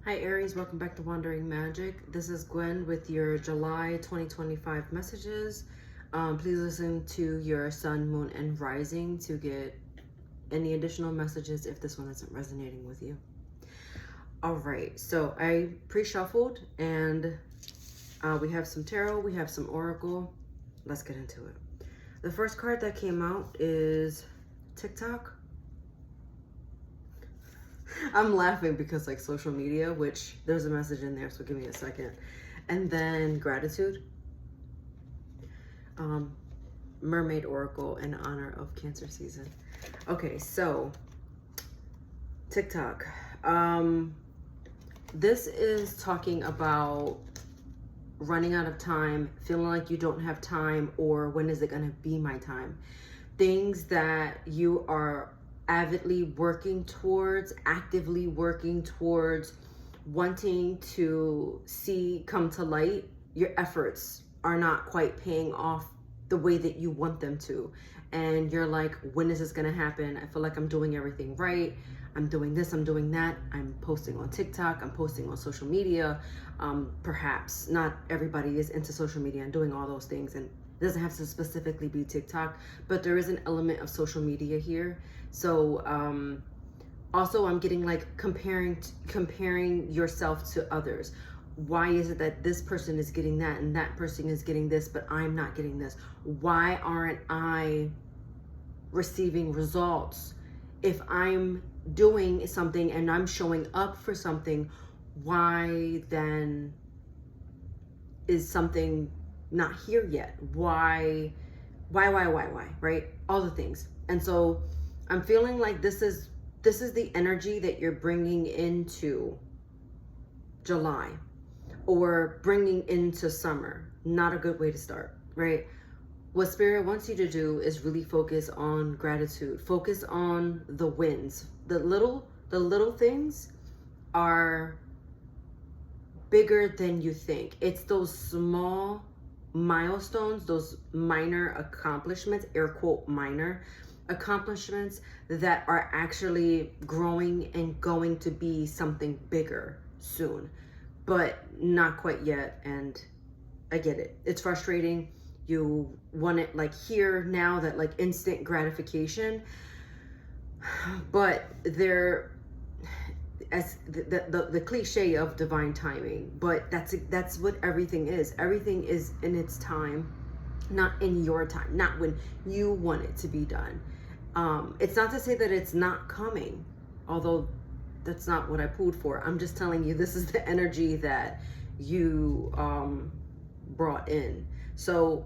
Hi Aries, welcome back to Wandering Magic. This is Gwen with your July 2025 messages. Please listen to your sun, moon, and rising to get any additional messages if this one isn't resonating with you. All right, so I pre-shuffled and we have some tarot, we have some oracle. Let's get into it. The first card that came out is TikTok. I'm laughing because like social media, which there's a message in there, so give me a second. And then gratitude. Mermaid Oracle in honor of Cancer season. Okay, so TikTok. This is talking about running out of time, feeling like you don't have time, or when is it going to be my time? Things that you are avidly working towards, actively working towards, wanting to see come to light, your efforts are not quite paying off the way that you want them to. And you're like, when is this going to happen? I feel like I'm doing everything right. I'm doing this, I'm doing that. I'm posting on TikTok, I'm posting on social media. Perhaps not everybody is into social media and doing all those things, and it doesn't have to specifically be TikTok, but there is an element of social media here. So also I'm getting like comparing yourself to others. Why is it that this person is getting that and that person is getting this, but I'm not getting this? Why aren't I receiving results? If I'm doing something and I'm showing up for something, why then is something not here yet? Why, right? All the things. And so I'm feeling like this is the energy that you're bringing into July or bringing into summer. Not a good way to start, right? What Spirit wants you to do is really focus on gratitude. Focus on the wins. The little things are bigger than you think. It's those small milestones, those minor accomplishments, air quote minor accomplishments, that are actually growing and going to be something bigger soon, but not quite yet. And I get it. It's frustrating. You want it like here now, that like instant gratification, but there, as the cliche of divine timing, but that's what everything is. Everything is in its time, not in your time, not when you want it to be done. It's not to say that it's not coming, although that's not what I pulled for. I'm just telling you, this is the energy that you brought in. So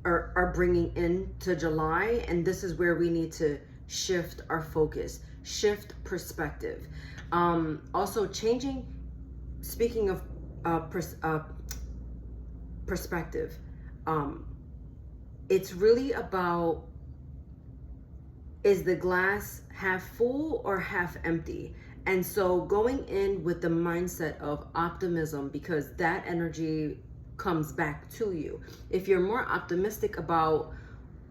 are bringing into July, and this is where we need to shift our focus, shift perspective. Also changing, speaking of perspective, it's really about, is the glass half full or half empty? And so going in with the mindset of optimism, because that energy comes back to you. If you're more optimistic about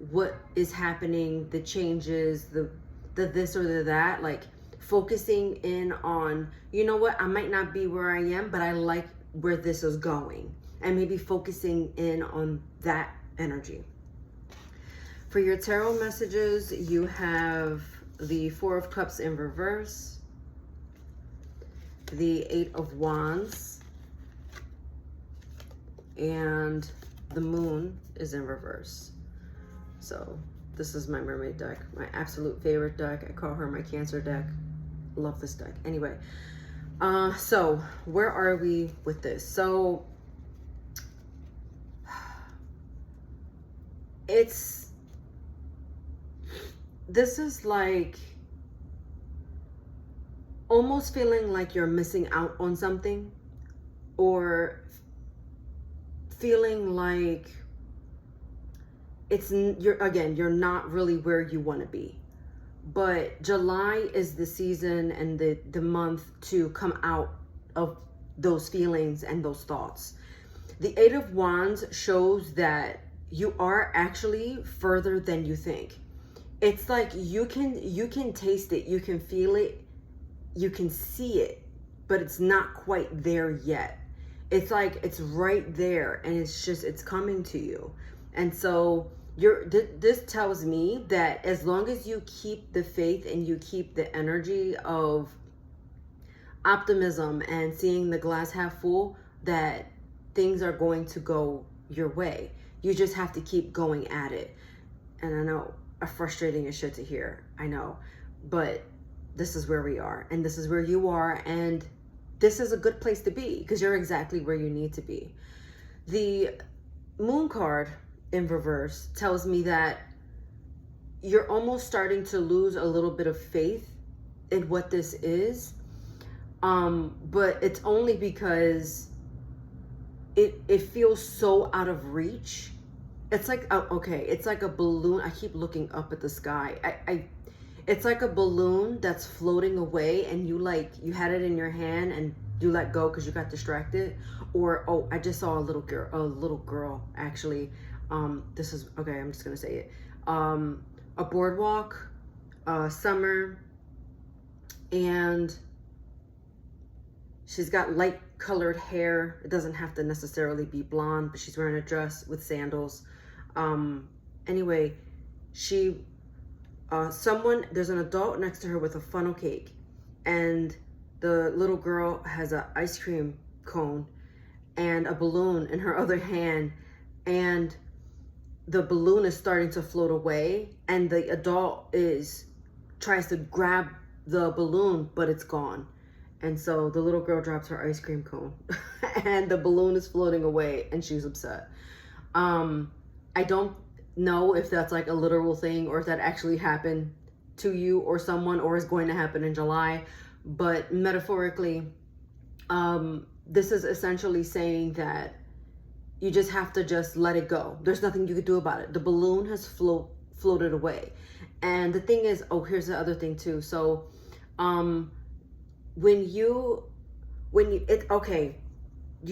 what is happening, the changes, the this or the that, like focusing in on, you know what, I might not be where I am, but I like where this is going, and maybe focusing in on that energy. For your tarot messages, you have the Four of Cups in reverse, the Eight of Wands, and the Moon is in reverse. So this is my mermaid deck, my absolute favorite deck. I call her my Cancer deck. Love this deck. Anyway, so where are we with this? So this is like almost feeling like you're missing out on something, or feeling like you're not really where you want to be. But July is the season and the month to come out of those feelings and those thoughts. The Eight of Wands shows that you are actually further than you think. It's like you can taste it, you can feel it, you can see it, but it's not quite there yet. It's like it's right there, and it's coming to you. And so this tells me that as long as you keep the faith and you keep the energy of optimism and seeing the glass half full, that things are going to go your way. You just have to keep going at it. And I know, frustrating as shit to hear, I know, but this is where we are, and this is where you are, and this is a good place to be because you're exactly where you need to be. The moon card in reverse tells me that you're almost starting to lose a little bit of faith in what this is. But it's only because it feels so out of reach. It's like, okay, it's like a balloon. I keep looking up at the sky. It's like a balloon that's floating away, and you had it in your hand and you let go because you got distracted. Or, oh, I just saw a little girl actually. This is, okay, I'm just gonna say it. A boardwalk, summer, and she's got light colored hair. It doesn't have to necessarily be blonde, but she's wearing a dress with sandals. Anyway, there's an adult next to her with a funnel cake, and the little girl has an ice cream cone and a balloon in her other hand, and the balloon is starting to float away, and the adult tries to grab the balloon, but it's gone. And so the little girl drops her ice cream cone and the balloon is floating away, and she's upset. I don't know if that's like a literal thing or if that actually happened to you or someone or is going to happen in July. But metaphorically, this is essentially saying that you just have to just let it go. There's nothing you could do about it. The balloon has floated away. And the thing is, oh, here's the other thing too. So, you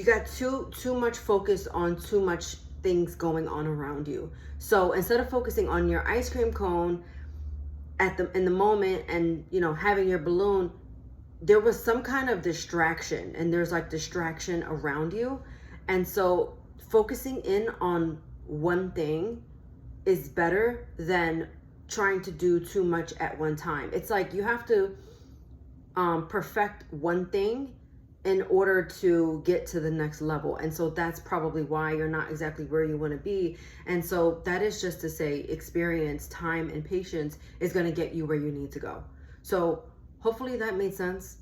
got too much focus on too much things going on around you. So instead of focusing on your ice cream cone in the moment and, having your balloon, there was some kind of distraction, and there's like distraction around you. And so focusing in on one thing is better than trying to do too much at one time. It's like you have to perfect one thing in order to get to the next level. And so that's probably why you're not exactly where you want to be. And so that is just to say experience, time, and patience is going to get you where you need to go. So hopefully that made sense.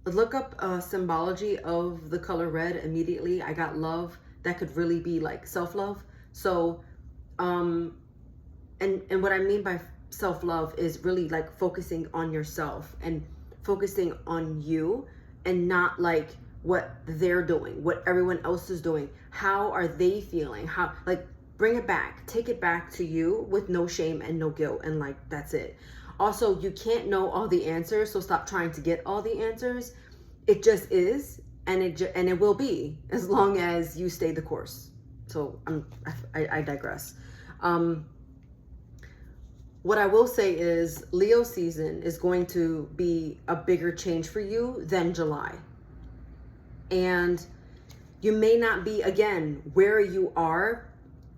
Look up symbology of the color red immediately. I got love. That could really be like self-love. So and what I mean by self-love is really like focusing on yourself and focusing on you, and not like what they're doing, what everyone else is doing. How are they feeling? How, like, bring it back, take it back to you with no shame and no guilt, and like that's it. Also, you can't know all the answers, so stop trying to get all the answers. It just is, and it will be, as long as you stay the course. So I digress. What I will say is Leo season is going to be a bigger change for you than July. And you may not be, again, where you are,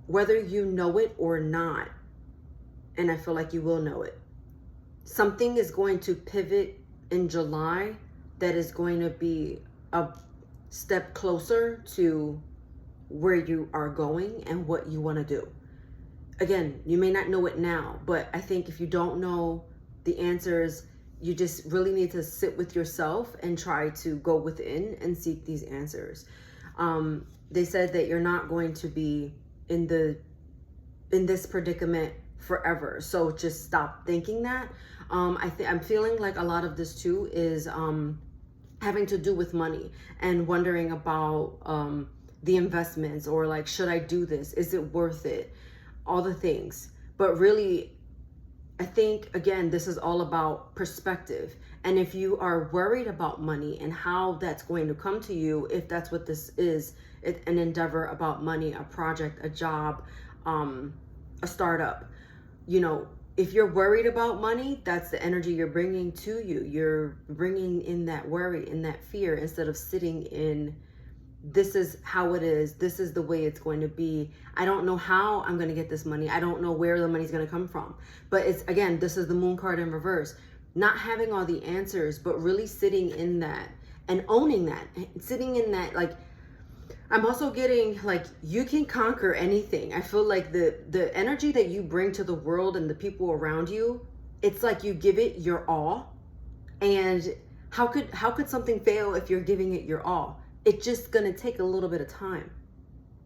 whether you know it or not. And I feel like you will know it. Something is going to pivot in July that is going to be a step closer to where you are going and what you want to do. Again, you may not know it now, but I think if you don't know the answers, you just really need to sit with yourself and try to go within and seek these answers. They said that you're not going to be in this predicament forever. So just stop thinking that. I'm feeling like a lot of this too is having to do with money and wondering about the investments, or like, should I do this? Is it worth it? All the things. But really, I think, again, this is all about perspective. And if you are worried about money and how that's going to come to you, if that's what this is, an endeavor about money, a project, a job, a startup, if you're worried about money, that's the energy you're bringing to you. You're bringing in that worry, in that fear, instead of sitting in, this is how it is. This is the way it's going to be. I don't know how I'm going to get this money. I don't know where the money's going to come from. But it's, again, this is the moon card in reverse. Not having all the answers, but really sitting in that and owning that. Sitting in that, like, I'm also getting, like, you can conquer anything. I feel like the energy that you bring to the world and the people around you, it's like you give it your all. And how could something fail if you're giving it your all? It's just gonna take a little bit of time.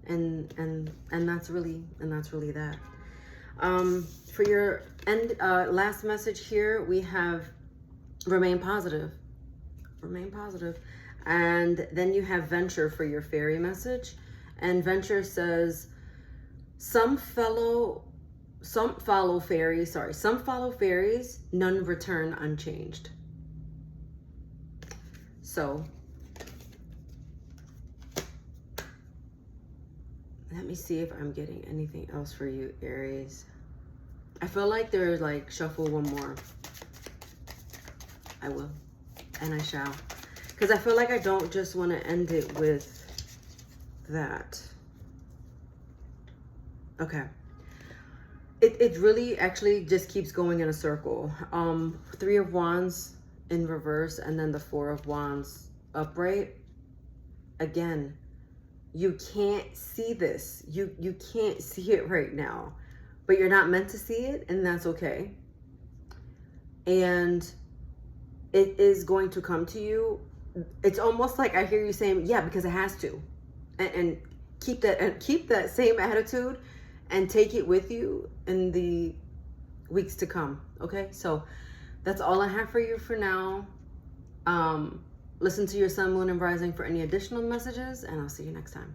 And that's really that. For your last message here, we have remain positive. Remain positive. And then you have venture for your fairy message. And venture says, some follow fairies, none return unchanged. So let me see if I'm getting anything else for you, Aries. I feel like there's, like, shuffle one more. I will, and I shall. Because I feel like I don't just want to end it with that. Okay. It really actually just keeps going in a circle. 3 of Wands in reverse, and then the 4 of Wands upright. Again, you can't see this. You can't see it right now. But you're not meant to see it, and that's okay. And it is going to come to you. It's almost like I hear you saying, yeah, because it has to. And keep that same attitude and take it with you in the weeks to come. Okay? So that's all I have for you for now. Listen to your sun, moon, and rising for any additional messages, and I'll see you next time.